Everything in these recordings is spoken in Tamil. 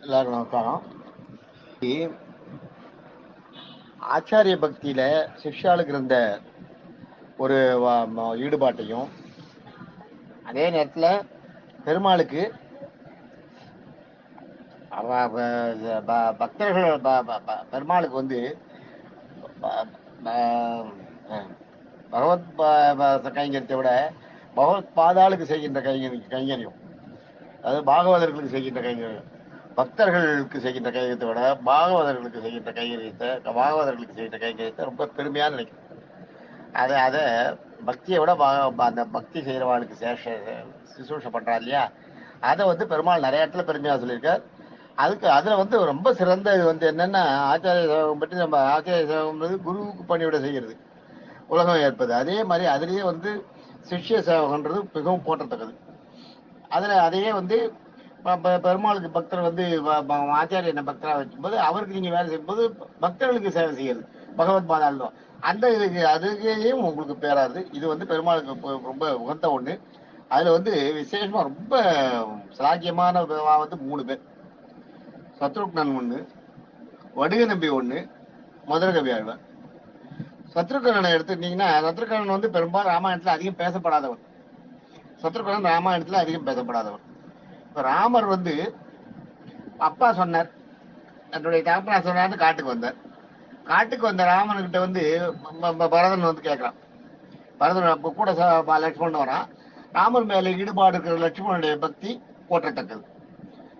எல்லாருக்கும் நமஸ்காரம். ஆச்சாரிய பக்தியில சிஷ்யாளுக்கு இருந்த ஒரு ஈடுபாட்டையும், அதே நேரத்துல பெருமாளுக்கு பக்தர்கள் பெருமாளுக்கு வந்து பகவத் கைங்கரியத்தை விட பகவத் பாதாளுக்கு செய்கின்ற கைங்கரியம், அதாவது பாகவதர்களுக்கு செய்கின்ற கைங்கரியம், பக்தர்களுக்கு செய்கின்ற கைங்கரியத்தை விட பாகவதர்களுக்கு செய்கின்ற கைங்கரியத்தை ரொம்ப பெருமையா நினைக்கும். அதை பக்தியை விட அந்த பக்தி செய்யறவாளுக்கு சிசூஷை பண்றா இல்லையா, அதை வந்து பெருமாள் நிறைய இடத்துல பெருமையா சொல்லியிருக்கார். அதுல ரொம்ப சிறந்த இது என்னன்னா, ஆச்சாரிய சேவகம் பற்றி நம்ம ஆச்சாரிய சேவகம்ன்றது குருவுக்கு பணியோட செய்கிறது, உலகம் ஏற்பது. அதே மாதிரி அதுலயே சிஷ்ய சேவகன்றது மிகவும் போற்றத்தக்கது. அதையே பெருமாளுக்கு பக்தர் ஆச்சாரிய என்ன பக்தரா வைக்கும்போது அவருக்கு நீங்க வேலை செய்யும்போது பக்தர்களுக்கு சேவை செய்யறது பகவத் பாதாள் அந்த அதுக்கையும் உங்களுக்கு பேராது. இது பெருமாளுக்கு ரொம்ப உகந்த ஒண்ணு. அதுல விசேஷமா ரொம்ப சிலாக்கியமான 3 பேர். சத்ருக்னன் ஒண்ணு, வடுக நம்பி ஒண்ணு, மதுரகவி ஆழ்வார். சத்ருகனனை எடுத்துட்டீங்கன்னா, சத்ருகனன் பெரும்பாலும் ராமாயணத்துல அதிகம் பேசப்படாதவர். சத்ருகனன் ராமாயணத்துல அதிகம் பேசப்படாதவர். இப்ப ராமர் அப்பா சொன்னார், என்னுடைய தகப்பனா சொன்னார்னு காட்டுக்கு வந்தார். காட்டுக்கு வந்த ராமன்கிட்ட பரதன் கேட்கிறான். பரதன் கூட லட்சுமணன் வரான். ராமர் மேல ஈடுபாடு இருக்கிற லட்சுமணனுடைய பக்தி போற்றத்தக்கது.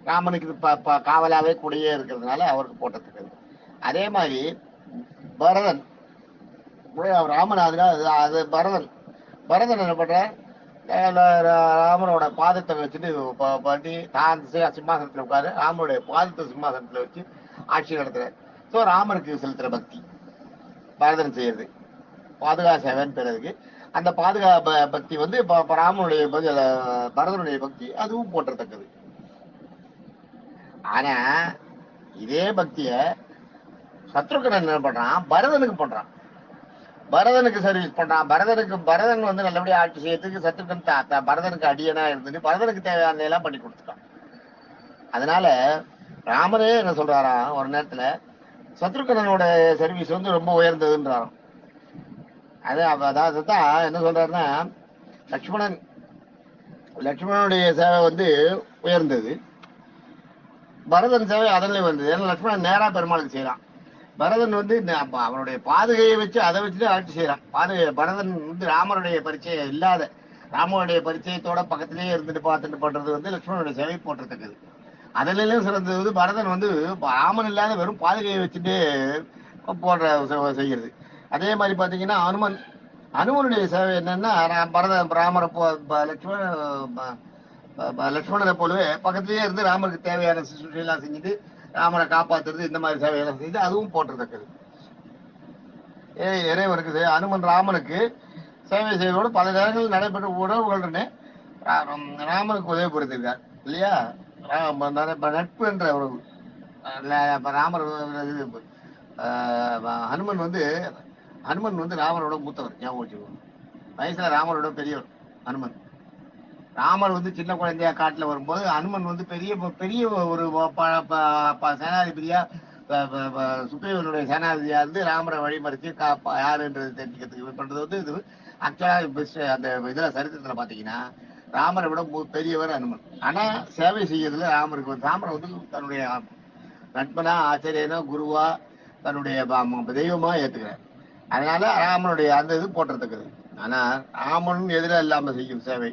ராமனுக்கு காவலாவே கூடயே இருக்கிறதுனால அவருக்கு போற்றத்தக்கது. அதே மாதிரி பரதன் ராமன் அது பரதன் என்ன பண்ற, ராமனோட பாதத்தை வச்சுட்டு பண்ணி தான் சிம்மாசனத்துல உட்காரு ராமனுடைய பாதத்தை சிம்மாசனத்துல வச்சு ஆட்சி நடத்துறாரு. ஸோ ராமனுக்கு செலுத்துற பக்தி பரதன் செய்யறது பாதுகா சேவைன்னு பிறகு அந்த பாதுகா பக்தி ராமனுடைய பரதனுடைய பக்தி அதுவும் போற்றத்தக்கது. ஆனா இதே பக்திய சத்ருகனன் என்ன பண்றான், பரதனுக்கு பண்றான். பரதனுக்கு சர்வீஸ் பண்றான். பரதன் நல்லபடியா ஆட்சி செய்யறதுக்கு சத்ருகன் பரதனுக்கு அடியனா இருந்துட்டு பரதனுக்கு தேவையான எல்லாம் பண்ணி கொடுத்துட்டான். அதனால ராமரே என்ன சொல்றாராம், ஒரு நேரத்துல சத்ருகனோட சர்வீஸ் ரொம்ப உயர்ந்ததுன்றாராம். அதான் என்ன சொல்றாருன்னா, லட்சுமணனுடைய சேவை உயர்ந்தது, பரதன் சேவை அதனிலே வந்தது. ஏன்னா லட்சுமணன் நேரா பெருமாளுக்கு செய்யறான். பரதன் அவனுடைய பாதுகையை வச்சு அதை வச்சுட்டு ஆட்சி செய்யறான். பரதன் ராமருடைய பரிச்சயம் இல்லாத, ராமனுடைய பரிச்சயத்தோட பக்கத்திலேயே இருந்துட்டு பார்த்துட்டு பண்றது லட்சுமணனுடைய சேவை போற்றத்தக்கது. அதிலும் சிறந்தது பரதன் ராமன் இல்லாத வெறும் பாதுகையை வச்சுட்டு செய்யறது. அதே மாதிரி பாத்தீங்கன்னா அனுமனுடைய சேவை என்னன்னா, ராமரை லட்சுமணனை போலவே பக்கத்திலேயே இருந்து ராமருக்கு தேவையான சுற்றுலாம் செஞ்சுட்டு ராமரை காப்பாத்துறது, இந்த மாதிரி சேவையெல்லாம் செஞ்சு அதுவும் போற்றத்தக்கது. இறைவருக்கு அனுமன் ராமனுக்கு சேவை செய்வதோடு பல நேரங்களில் நடைபெற்ற உறவுகளுடனே ராமனுக்கு உதவி புரிந்திருக்கார் இல்லையா. நட்பு என்ற உறவு ராமர் ஹனுமன் ராமரோட மூத்தவர். ஞாபகம் வச்சுக்கோங்க, வயசுல ராமரோட பெரியவர் ஹனுமன். ராமர் சின்ன குழந்தையா காட்டுல வரும்போது ஹனுமன் பெரிய பெரிய ஒரு சேனாதிபதியா, சுக்ரீவனுடைய சேனாதிபதியா இருந்து ராமரை வழிமறிச்சு யாருன்றது தெரிஞ்சுக்கிறதுக்கு பண்றது இது ஆக்சுவலா அந்த இதுல சரித்திரத்துல பாத்தீங்கன்னா ராமரை விட பெரியவர் ஹனுமன். ஆனா சேவை செய்யறதுல ராமரை தன்னுடைய நண்பனா, ஆச்சரியனா, குருவா, தன்னுடைய தெய்வமா ஏத்துக்கிறார். அதனால ராமனுடைய அந்த இது போற்றத்தக்கது. ஆனா ராமனும் எதிராக இல்லாம செய்யும் சேவை.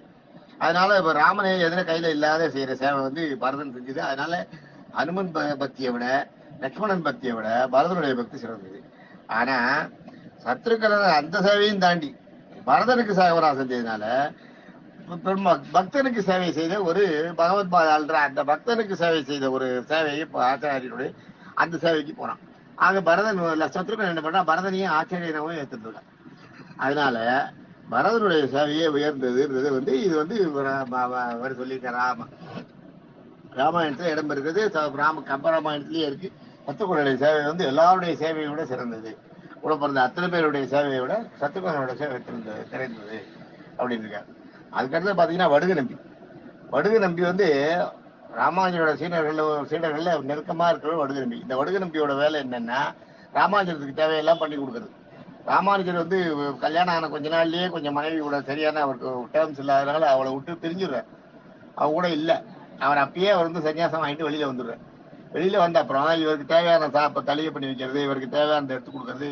அதனால இப்ப ராமனை எதிர கையில இல்லாத செய்யற சேவை பரதன் செஞ்சது. அதனால ஹனுமன் பக்தியை விட லட்சுமணன் பக்தியை விட பரதனுடைய பக்தி சிறந்தது. ஆனா சத்ருகனன் அந்த சேவையும் தாண்டி பரதனுக்கு சேவரா செஞ்சதுனால பக்தனுக்கு சேவை செய்த ஒரு பகவத் பாதாள்ன்ற அந்த பக்தனுக்கு சேவை செய்த ஒரு சேவையை ஆச்சாரியனுடைய அந்த சேவைக்கு போறான். ஆக பரதன் சத்ருகன் என்ன பண்ணா, பரதனையும் ஆச்சரியனாவும் ஏத்துட்டு இருக்கான். அதனால பரதனுடைய சேவையே உயர்ந்ததுன்றது இது சொல்லியிருக்க ராமாயணத்துல இடம்பெறுகிறது. கம்பராமாயணத்திலேயே இருக்கு. சத்ருகனுடைய சேவை எல்லாருடைய சேவையை விட சிறந்தது. கூட பிறந்த அத்தனை பேருடைய சேவையை விட சத்ருகனோட சேவை சிறந்தது அப்படின்னு இருக்காரு. அதுக்கடுத்து பாத்தீங்கன்னா வடுக நம்பி ராமானுஜரோட சீடர்கள்ல நெருக்கமா இருக்கிற வடுகநம்பி. இந்த வடுகநம்பியோட வேலை என்னன்னா ராமானுஜருக்கு தேவையெல்லாம் பண்ணி கொடுக்குறது. ராமானுஜர் வந்து கல்யாணம் ஆன கொஞ்ச நாள்லயே கொஞ்சம் மனைவி கூட சரியான அவருக்கு டேர்ம்ஸ் இல்லாதனால அவளை விட்டு பிரிஞ்சிடுறார். அவ கூட இல்லை. அவர் அப்பயே அவர் வந்து சன்னியாசம் வாங்கிட்டு வெளியில வந்துடுறார். வெளியில வந்த அப்புறம் இவருக்கு தேவையான தலையை பண்ணி வைக்கிறது, இவருக்கு தேவையானதை எடுத்து கொடுக்கறது,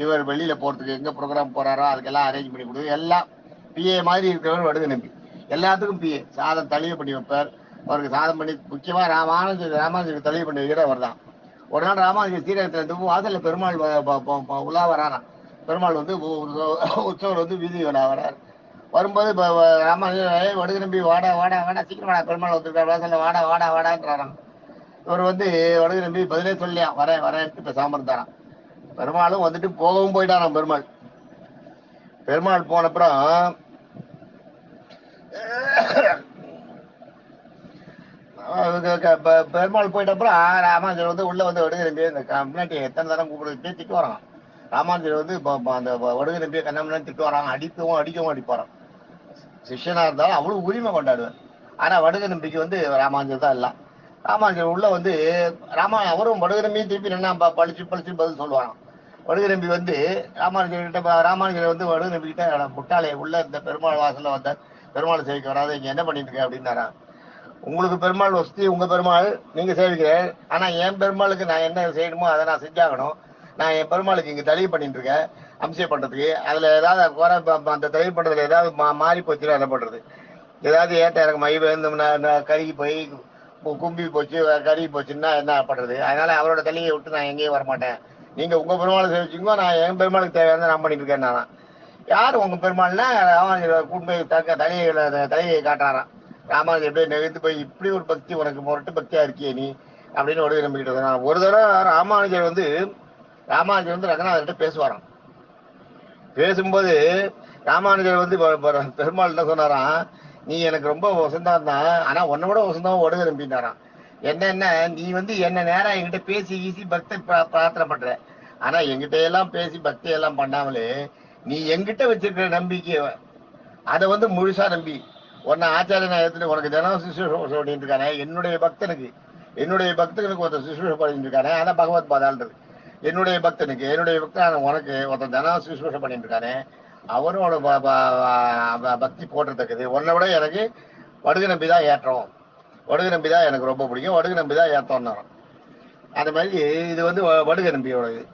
இவர் வெளியில போறதுக்கு எங்க ப்ரோக்ராம் போறாரோ அதுக்கெல்லாம் அரேஞ்ச் பண்ணி கொடுக்குறது, எல்லாம் பிஏ மாதிரி இருக்கிறவர் வடுகநம்பி. எல்லாத்துக்கும் பிஏ. சாதம் தளியை பண்ணி வைப்பார், அவருக்கு சாதம் பண்ணி முக்கியமா ராமானுஜருக்கு தளியை பண்ணி வைக்கிற அவர் தான். ஒரு நாள் ராமானுஜர் ஸ்ரீரங்கத்துல இருந்து வாசல்ல பெருமாள் உலா வராராம். பெருமாள் வந்து உற்சவர் வந்து வீதி விழா வரார். வரும்போது ராமானுஜர் வடுகநம்பி வாடா வாடா வாடா சீக்கிரம் வாடா, பெருமாள் வந்திருக்காரு வாசல்ல, வாடா வாடா வாடான்றாராம். இவர் வந்து வடுகநம்பி பதிலே சொல்லியா வரேன் வரேன்ட்டு பேசாம இருந்தாராம். பெருமாளும் வந்துட்டு போகவும் போயிட்டாராம். பெருமாள் போனப்புறம் பெருமாள் போயிட்டப்புறம் ராமானுஜர் வந்து உள்ள வந்து வடுகநம்பி இந்த முன்னாடி எத்தனை தரம் கூப்பிடுறது திட்டு வரான். ராமானுஜர் வந்து அந்த வடுகநம்பியை கண்ணாமண்ணு திட்டு வராங்க, அடிக்கவும் அடிப்பாராம். சிஷ்யனா இருந்தாலும் அவ்வளவு உரிமை கொண்டாடுவார். ஆனா வடுகநம்பிக்கு வந்து ராமானுஜர் தான் எல்லாம். ராமானுஜர் உள்ள வந்து அவரும் வடுகநம்பியும் திருப்பி என்ன பழிச்சு பதில் சொல்லுவாராம். வடுகநம்பி வந்து ராமானுஜர் வந்து வடுகநம்பி கிட்ட முட்டாளே உள்ள இந்த பெருமாள் வாசல்ல வந்த பெருமாள் சேவிக்க வராது, இங்க என்ன பண்ணிட்டு இருக்க அப்படின்னாரா. உங்களுக்கு பெருமாள் வசதி, உங்க பெருமாள் நீங்க சேவிக்கிறேன், ஆனா என் பெருமாளுக்கு நான் என்ன செய்யணுமோ அதை நான் செஞ்சாகணும். நான் என் பெருமாளுக்கு இங்க தலிவு பண்ணிட்டு இருக்கேன் அம்சம் பண்றதுக்கு. அதுல ஏதாவது குறை அந்த தலிவு பண்றதுல ஏதாவது மாறி போச்சுன்னா என்ன பண்றது? ஏதாவது ஏட்ட எனக்கு மை கருகி போய் கும்பி போச்சு கருகி போச்சுன்னா என்ன பண்றது? அதனால அவரோட தலையை விட்டு நான் எங்கேயும் வரமாட்டேன். நீங்க உங்க பெருமாளை சேவிச்சுக்கோ, நான் என் பெருமாளுக்கு தேவையான நான் பண்ணிட்டு இருக்கேன். நானா யாரு உங்க பெருமாள்னா ராமானுஜர் கூட்டு தலையை காட்டுறாராம். ராமானுஜர் எப்படியே நெகிழ்ந்து போய் இப்படி ஒரு பக்தி உனக்கு முரட்டு பக்தியா இருக்கியே நீ அப்படின்னு நம்பிக்கிட்டு இருந்தான். ஒரு தடவை ராமானுஜர் வந்து ரங்கநாதர்கிட்ட பேசுவாராம். பேசும்போது ராமானுஜர் வந்து பெருமாள் என்ன சொன்னாராம், நீ எனக்கு ரொம்ப வசந்தான் தான், ஆனா உன்னை விட வசந்தம் வடுகநம்பினாராம். என்னன்னா நீ வந்து என்ன நேரம் என்கிட்ட பேசி ஈசி பக்தி பிரார்த்தனை பண்ற, ஆனா எங்கிட்ட எல்லாம் பேசி பக்தி எல்லாம் பண்ணாமலே நீ எங்கிட்ட வச்சிருக்கிற நம்பிக்கை அதை வந்து முழுசா நம்பி உன்னை ஆச்சாரியனை எடுத்துட்டு உனக்கு தினம் சுசுரூஷை பண்ணிட்டு இருக்கானே என்னுடைய பக்தனுக்கு ஒருத்தர் சுசுரூஷை பண்ணிட்டு இருக்கானே, ஆனா பகவத் பாதான்றது என்னுடைய பக்தனான உனக்கு ஒருத்தர் தினம் சுசுரூஷை பண்ணிட்டு இருக்கானே, அவனோட பக்தி போட்டுறதுக்குது. உன்னை விட எனக்கு வடுகநம்பி தான் ஏற்றம், வடுகநம்பி தான் எனக்கு ரொம்ப பிடிக்கும், வடுகநம்பி தான் ஏற்றம்னாலும். அந்த மாதிரி இது வந்து வடுகநம்பியோட இது.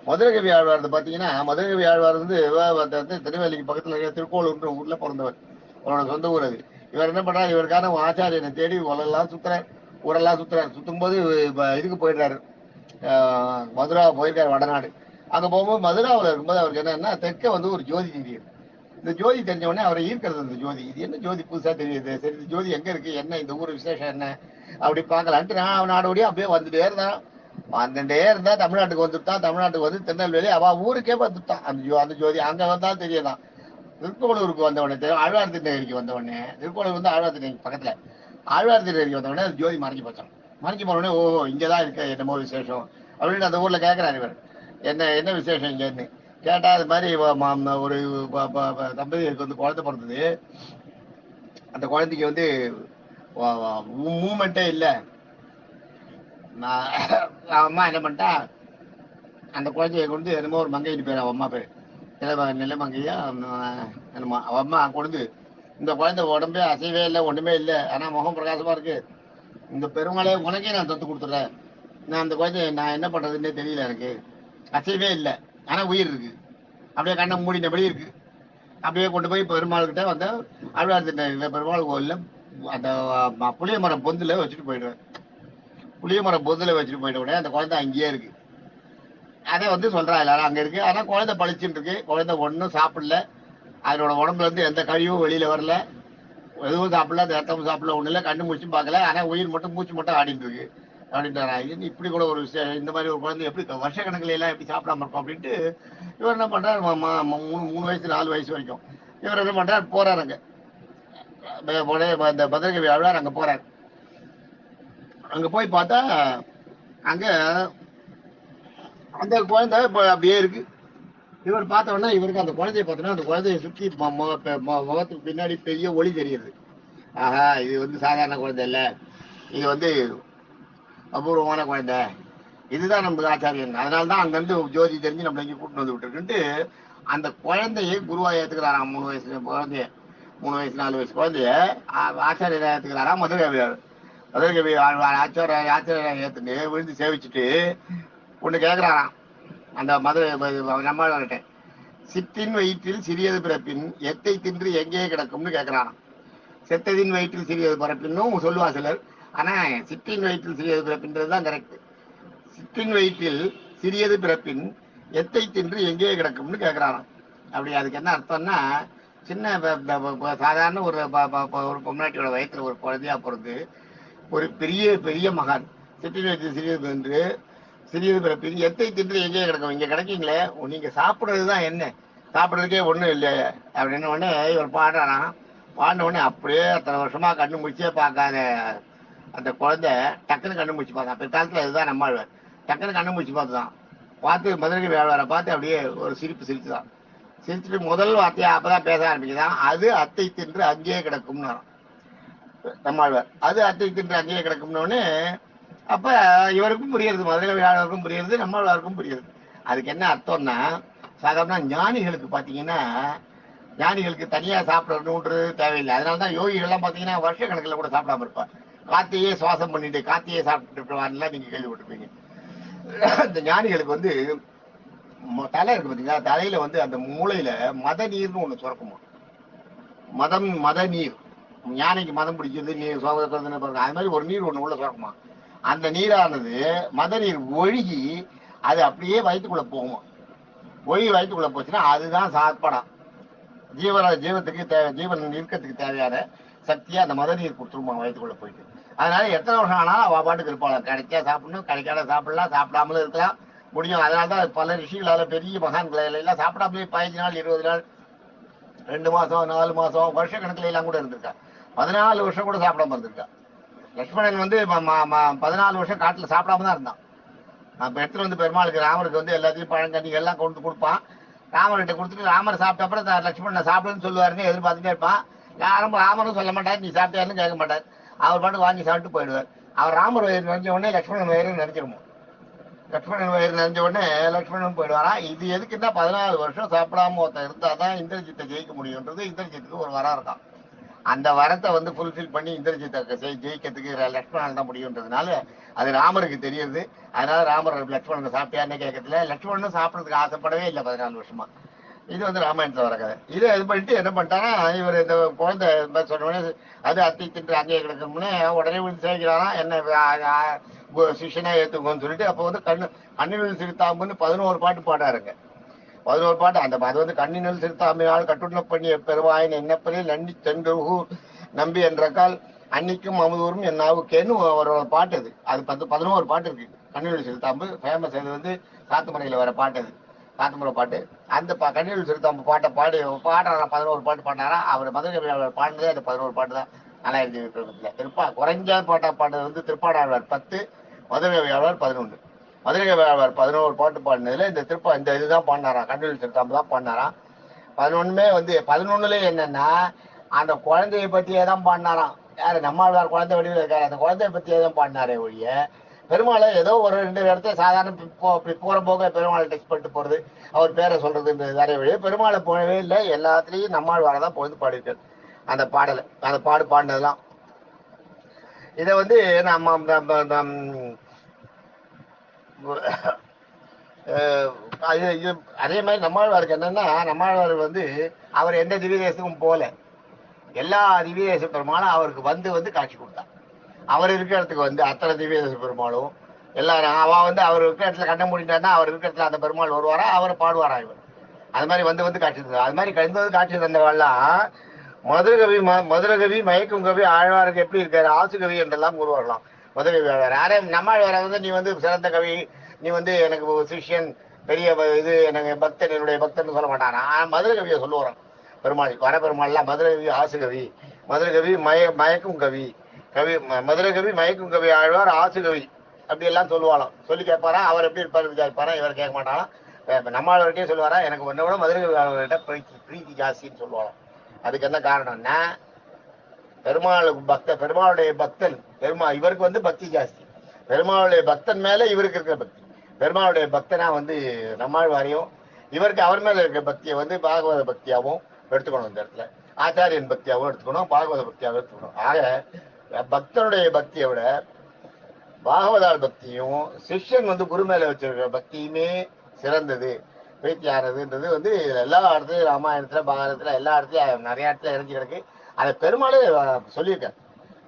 மதுரகவி ஆழ்வார் பார்த்தீங்கன்னா, மதுரகவி ஆழ்வார் வந்து திருநெல்வேலிக்கு பக்கத்துல திருக்கோளூர்ன்ற ஊர்ல பிறந்தவர். அவரோட சொந்த ஊர் அது. இவர் என்ன பண்றாரு, இவருக்கான ஆச்சாரியனை தேடி ஊரெல்லாம் சுத்துறாரு. சுத்தும் போது இதுக்கு போயிடுறாரு, மதுரா போயிருக்காரு, வடநாடு. அங்க போகும்போது மதுராவில் இருக்கும்போது அவருக்கு என்னன்னா தெற்க வந்து ஒரு ஜோதி தெரியுது. இந்த ஜோதி தெரிஞ்ச உடனே அவரை ஈர்க்கிறது இந்த ஜோதி. இது என்ன ஜோதி புதுசா தெரியுது, சரி இந்த ஜோதி எங்க இருக்கு, என்ன இந்த ஊர் விசேஷம் என்ன அப்படி பார்க்கலான்ட்டு நான் நாடோடியா அப்படியே வந்துட்டே இருந்தா தமிழ்நாட்டுக்கு வந்துட்டான். தமிழ்நாட்டுக்கு வந்து திருநெல்வேலி அவ ஊருக்கே வந்துட்டான். அந்த ஜோதி அங்க வந்தா தெரியலாம். திருக்கோளூருக்கு வந்தவொடனே ஆழ்வார் திருநகரிக்கு வந்தவொடனே, திருக்கோளூர் வந்து ஆழ்வார் திருநகரி பக்கத்துல, ஆழ்வார் திருநகரிக்கு வந்தவொடனே அது ஜோதி மறைஞ்சு போச்சான். மறைஞ்சு போனோடனே ஓஹோ இங்கதான் இருக்க என்னமோ விசேஷம் அப்படின்னு அந்த ஊர்ல கேட்கிறாரு இவர், என்ன விசேஷம் இங்கன்னு கேட்டா, அது மாதிரி ஒரு தம்பதியருக்கு வந்து குழந்தை பிறந்தது. அந்த குழந்தைக்கு வந்து மூமெண்டே இல்லை. நான் அம்மா என்ன பண்ணிட்டா, அந்த குழந்தைய கொண்டு என்னமோ ஒரு மங்கைன்னு பேர், அவன் அம்மா பேர் நிலமங்கையா என்னமா, அவன் அம்மா கொண்டு இந்த குழந்தை உடம்பே அசைவே இல்லை, ஒண்ணுமே இல்லை, ஆனா முகம் பிரகாசமா இருக்கு, இந்த பெருமாளே உனக்கே நான் தத்து கொடுத்துட்றேன், நான் அந்த குழந்தை நான் என்ன பண்றதுன்னே தெரியல, எனக்கு அசைவே இல்லை, ஆனா உயிர் இருக்கு, அப்படியே கண்ணை மூடினபடி இருக்கு. அப்படியே கொண்டு போய் பெருமாள்கிட்ட வந்த ஆழ்வார் பெருமாள் கோயில்ல அந்த புளிய மரம் பொந்துல வச்சுட்டு போயிடுவேன். புளிய மரம் பொந்துல வச்சுட்டு போயிட்ட உடனே அந்த குழந்தை அங்கேயே இருக்கு. அதை வந்து சொல்றா எல்லாரும் அங்க இருக்கு. ஆனா குழந்தை பழிச்சுட்டு இருக்கு. குழந்தை ஒன்றும் சாப்பிடல, அதனோட உடம்புல இருந்து எந்த கழிவும் வெளியில வரல, எதுவும் சாப்பிடல, அந்த ரத்தமும் சாப்பிடல, ஒண்ணு இல்லை, கண்ணு முடிச்சும் பார்க்கல, ஆனா உயிர் மட்டும் மூச்சு மட்டும் ஆடிட்டு இருக்கு அப்படின்ட்டு. இப்படி கூட ஒரு விஷயம், இந்த மாதிரி ஒரு குழந்தை எப்படி வருஷ கணக்குல எல்லாம் எப்படி சாப்பிடாம இருக்கும் அப்படின்ட்டு இவர் என்ன பண்றாரு, 3 வயசு 4 வயசு வரைக்கும் இவர் என்ன பண்றாரு, போறாரு அங்க இந்த பத்ரகவி ஆழ்வார் அங்க போறாரு. அங்க போய் பார்த்தா அங்க அந்த குழந்தை அப்படியே இருக்கு. இவர் பார்த்த உடனே இவருக்கு அந்த குழந்தைய பார்த்தோன்னா அந்த குழந்தைய சுற்றி முகத்துக்கு பின்னாடி பெரிய ஒளி தெரியுது. ஆஹா இது வந்து சாதாரண குழந்தை இல்லை, இது வந்து அபூர்வமான குழந்தை, இதுதான் நமக்கு ஆச்சாரியன், அதனாலதான் அங்கிருந்து ஜோதி தெரிஞ்சு நம்ம இங்கே கூட்டிட்டு வந்து விட்டுருக்குன்ட்டு அந்த குழந்தைய குருவா ஏத்துக்கிறாராம். 3 வயசு குழந்தைய, 3 வயசு 4 வயசு குழந்தைய ஆச்சாரியரை ஏத்துக்கிறாராம். மதுரகவி ஆச்சாரிய ஏத்துட்டு விழுந்து சேவிச்சுட்டு ஒண்ணு கேட்கிறாராம் அந்த நம்மகிட்ட, சித்தின் வயிற்றில் சிறியது பிறப்பின் எத்தை தின்று எங்கே கிடக்கும்னு கேட்கிறாராம். செத்ததின் வயிற்றில் சிறியது பிறப்பின்னும் சொல்லுவா சிலர், ஆனா சித்தின் வயிற்றில் சிறியது பிறப்பின்றதுதான் கரெக்ட். சித்தின் வயிற்றில் சிறியது பிறப்பின் எத்தை தின்று எங்கே கிடக்கும்னு கேட்கிறாராம். அப்படி அதுக்கு என்ன அர்த்தம்னா, சின்ன சாதாரண ஒரு பொம்னாட்டியோட வயிற்றுல ஒரு குழந்தையா பிறந்து ஒரு பெரிய பெரிய மகான் சித்தின் வயிற்றில் சிறியது என்று சிறியது பிறப்பின் எத்தை தின்று எங்கே கிடக்கும், இங்க கிடைக்கீங்களே, நீங்க சாப்பிடுறதுதான் என்ன, சாப்பிடுறதுக்கே ஒண்ணும் இல்லை அப்படின்னு உடனே இவர் பாடுறாராம். பாடின உடனே அப்படியே அத்தனை வருஷமா கண்ணு முடிச்சே பார்க்காத அந்த குழந்தை டக்குன்னு கண்ணு முடிச்சு பார்த்தான். பிற்காலத்துல இதுதான் நம்மாழ்வார். டக்குன்னு கண்ணு முடிச்சு பார்த்துதான், பார்த்து மதுரை வேளாளரை பார்த்து அப்படியே ஒரு சிரிப்பு சிரிச்சுதான். சிரிச்சுட்டு முதல் வார்த்தையா அப்பதான் பேச ஆரம்பிக்குதான், அது அத்தை தின்று அங்கேயே கிடக்கும்னு நம்மாழ்வார். அது அத்தை தின்று அங்கேயே கிடக்கும்னு அப்ப இவருக்கும் புரியுது, மதுரை வேளாளருக்கும் புரியுது, நம்மாழ்வாருக்கும் புரியுது. அதுக்கு என்ன அர்த்தம்னா, சாதாரண ஞானிகளுக்கு பாத்தீங்கன்னா, ஞானிகளுக்கு தனியா சாப்பிடணுன்றது தேவையில்லை. அதனாலதான் யோகிகள்லாம் பாத்தீங்கன்னா வருஷ கணக்கில் கூட சாப்பிடாம இருப்பார். காத்தையே சுவாசம் பண்ணிட்டு காத்தையே சாப்பிட்டு இருக்கிறவான்லாம் நீங்க கேள்விப்பட்டிருப்பீங்க. இந்த ஞானிகளுக்கு வந்து தலை இருக்கு பாத்தீங்களா, தலையில வந்து அந்த மூளையில மத நீர்னு ஒண்ணு சுரக்குமா. மத நீர், யானைக்கு மதம் பிடிக்கிறது நீர் சோதனை, அது மாதிரி ஒரு நீர் ஒண்ணு உள்ள சுரக்குமா. அந்த நீரானது மத நீர் ஒழுகி அது அப்படியே வயிற்றுக்குள்ள போகுமா. ஒழுகி வயிற்றுக்குள்ள போச்சுன்னா அதுதான் சாப்பாடா. ஜீவத்துக்கு ஜீவன் இருக்கத்துக்கு தேவையான சக்தியா அந்த மத நீர் கொடுத்துருமா வயிற்றுக்குள்ள போயிட்டு. அதனால எத்தனை வருஷம் ஆனாலும் அவ பாட்டுக்கு இருப்பாள். கிடைச்சா சாப்பிடணும், கிடைக்காத சாப்பிடலாம், சாப்பிடாமலும் இருக்கலாம் முடியும். அதனாலதான் பல ரிஷிகளால பெரிய மகான்களை எல்லாம் சாப்பிடாமலே 15 நாள் 20 நாள் 2 மாசம் 4 மாசம் வருஷ கணக்குல எல்லாம் கூட இருந்திருக்கா. 14 வருஷம் கூட சாப்பிடாம இருந்திருக்கா. லட்சுமணன் வந்து 14 வருஷம் காட்டுல சாப்பிடாம தான் இருந்தான். அப்ப எடுத்துட்டு வந்து பெருமாளுக்கு ராமருக்கு வந்து எல்லாத்தையும் பழங்கண்ணிகள் எல்லாம் கொண்டு கொடுப்பான். ராமர்கிட்ட கொடுத்துட்டு ராமர் சாப்பிட்ட அப்புறம் லட்சுமணனை சாப்பிடுன்னு சொல்லுவாருன்னு எதிர்பார்த்துட்டே இருப்பான். ராமரும் சொல்ல மாட்டார், நீ சாப்பிட்டாருன்னு கேட்க மாட்டார். அவர் பாட்டு வாங்கி சாப்பிட்டு போயிடுவார். அவர் ராமர் வயிறு நிறைஞ்ச உடனே லட்சுமணன் வயிறு நிறைஞ்சிருமோ. லட்சுமணன் வயிறு நிறைஞ்ச உடனே லட்சுமணன் போயிடுவாரா. இது எதுக்குன்னா 14 வருஷம் சாப்பிடாம ஒருத்தன் இருந்தாதான் இந்திரஜித்தை ஜெயிக்க முடியும்ன்றது இந்திரஜித்துக்கு ஒரு வரம் இருக்கான். அந்த வரத்தை வந்து ஃபுல்ஃபில் பண்ணி இந்திரஜித்தை ஜெயிக்கிறதுக்கு லட்சுமணன் தான் முடியுன்றதுனால அது ராமருக்கு தெரியுது. அதனால ராமர் லட்சுமணன் சாப்பிட்டியான்னு கேட்கறதுல லட்சுமணனும் சாப்பிட்றதுக்கு ஆசைப்படவே இல்லை 14 வருஷமா. இது வந்து ராமாயணத்துல வர கதை. இதை இது பண்ணிட்டு என்ன பண்ணிட்டானா, இவர் இந்த குழந்தை சொன்ன அது அத்தை தின்று அங்கேயே கிடக்கும்னு உடனே வந்து சேர்க்கிறாராம். என்ன சிஷனா ஏத்துக்கோன்னு சொல்லிட்டு அப்போ வந்து கண்ணினுள் சிறுத்தாம்புன்னு 11 பாட்டு பாடாருங்க. 11 பாட்டு. அது வந்து கண்ணினுள் சிறுத்தாம்பினால் கட்டுண்ண பண்ணிய பெருவாயன் என்னப்பனில் நன்னி தென்றுகூர் நம்பி என்றக்கால் அன்னிக்கும் அமுதூரும் என் நாவுக்கேன்னு அவரோட பாட்டு. அது 11 பாட்டு இருக்கு. கண்ணினுள் சிறுத்தாம்பு ஃபேமஸ். அது வந்து சாத்துமறையில வர பாட்டு. அது சாத்துமுறை பாட்டு. அந்த கண்ணினுள் சிறுத்தாம்பு பாட்டை பாடுறாரா 11 பாட்டு பாடினாரா. அவர் மதுரை பாடினதே அந்த 11 பாட்டு தான். 4000 குறைஞ்ச பாடுறது வந்து திருப்பாடாழ்வார் 10, மதுரை 11. மதுரை 11 பாட்டு பாடினதுல இந்த இதுதான் பாடினாராம், கண்ணினுள் சிறுத்தாம்பு தான் பாடினாராம். 11மே வந்து 11ல என்னன்னா அந்த குழந்தைய பத்தியே தான் பாடினாராம். யாரு நம்மாழ்வார் குழந்தை வடிவில் இருக்காரு, அந்த குழந்தைய பத்தியே தான் பாடினாரே ஒழிய பெருமாளை ஏதோ ஒரு 2 இடத்துல சாதாரண போற போக பெருமாளை டெக்ஸ்ட் பண்ணிட்டு போறது, அவர் பேரை சொல்றது வேற வழியே பெருமாளை போகவே இல்லை. எல்லாத்துலயும் நம்மாழ்வாரை தான் பொழுது பாடிருக்காரு அந்த பாடலை, அந்த பாடினதெல்லாம். இதை வந்து நம்ம அதே மாதிரி நம்மாழ்வாருக்கு என்னன்னா, நம்மாழ்வார் வந்து அவர் எந்த திவ்ய தேசத்துக்கும் போல, எல்லா திவ்ய தேச பெருமாளும் அவருக்கு வந்து காட்சி கொடுத்தார். அவர் இருக்கிற இடத்துக்கு வந்து அத்தனை திவ்ய தேச பெருமாளும் எல்லாரும் வந்து அவர் இருக்கிற இடத்துல கண்ண மூடிட்டாருன்னா அவர் இருக்கிற இடத்துல அந்த பெருமாள் வருவாரா, அவர் பாடுவாரா இவர். அது மாதிரி வந்து காட்சி தந்தார். அது மாதிரி கழிந்தது காட்சி தந்தவெல்லாம் மதுரகவி மயக்கும் கவி ஆழ்வாருக்கு எப்படி இருக்காரு, ஆசுகவி என்றெல்லாம் கூறுவாரலாம். மதுரகவி ஆழ்வார் யாரே நம்மாழ்வாரை வந்து நீ வந்து சிறந்த கவி, நீ வந்து எனக்கு சிஷ்யன், பெரிய இது எனக்கு பக்தன், என்னுடைய பக்தன் சொல்ல மாட்டாரா. மதுரை கவியை சொல்லுவாராம் பெருமாள். வர பெருமாள்லாம் மதுரகவி ஆசுகவி, மதுரகவி மயக்கும் கவி, மதுரகவி மயக்கும் கவி ஆழ்வார் ஆசுகவி அப்படி எல்லாம் சொல்லுவாளாம். சொல்லி கேட்பாரா அவர் எப்படி இருப்பாரு விசாரிப்பாரா. இவர் கேட்க மாட்டாராம். நம்மாழ்வார்கிட்டே சொல்லுவாரா, எனக்கு ஒன்ன விட மதுரகவி ஆழ்வார்கிட்ட பிரீத்தி ஜாஸ்தின்னு சொல்லுவாளாம். அதுக்கு என்ன காரணம்னா, பெருமாளுடைய பக்தன் இவருக்கு வந்து பக்தி ஜாஸ்தி. பெருமாளுடைய பக்தன் மேல இவருக்கு இருக்கிற பக்தி. பெருமாளுடைய பக்தனா வந்து நம்மாழ்வாரையும், இவருக்கு அவர் மேல இருக்கிற பக்தியை வந்து பாகவத பக்தியாகவும் எடுத்துக்கணும். இந்த இடத்துல ஆச்சாரியன் பக்தியாகவும் எடுத்துக்கணும், பாகவத பக்தியாகவும் எடுத்துக்கணும். ஆக பக்தனுடைய பக்தியை விட பாகவதால் பக்தியும் சிஷ்யன் வந்து குரு மேல வச்சிருக்கிற பக்தியுமே சிறந்தது, பிரீத்தியானதுன்றது வந்து எல்லா இடத்துலயும் ராமாயணத்துல பாரதத்துல எல்லா இடத்துலயும் நிறைய இடத்துல இறங்கி கிடக்கு. அதை பெருமாளே சொல்லியிருக்காரு.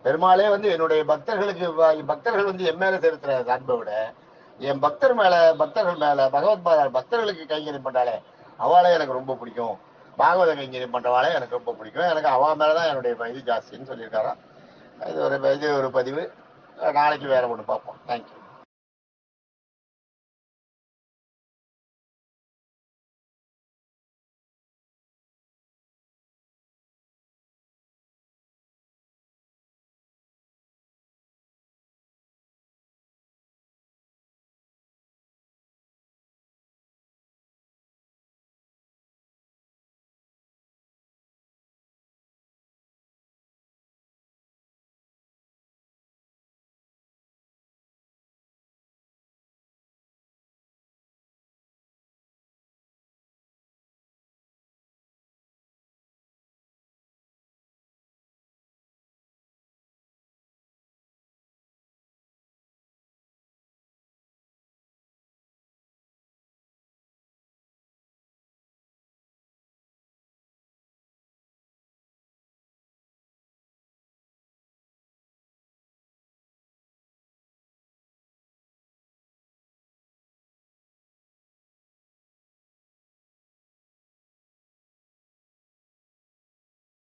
பெருமாளே வந்து என்னுடைய பக்தர்கள் வந்து என் மேல செலுத்துற அன்பை விட என் பக்தர்கள் மேல பகவத் பாதாள் பக்தர்களுக்கு கைங்கரியம் பண்றாளே அவளே எனக்கு ரொம்ப பிடிக்கும், பாகவத கைங்கரியம் பண்றவாளே எனக்கு ரொம்ப பிடிக்கும், எனக்கு அவ மேலதான் என்னுடைய இது ஜாஸ்தின்னு சொல்லியிருக்காராம். இது ஒரு பதிவு. நாளைக்கு வேற ஒன்று பார்ப்போம். தேங்க்யூ.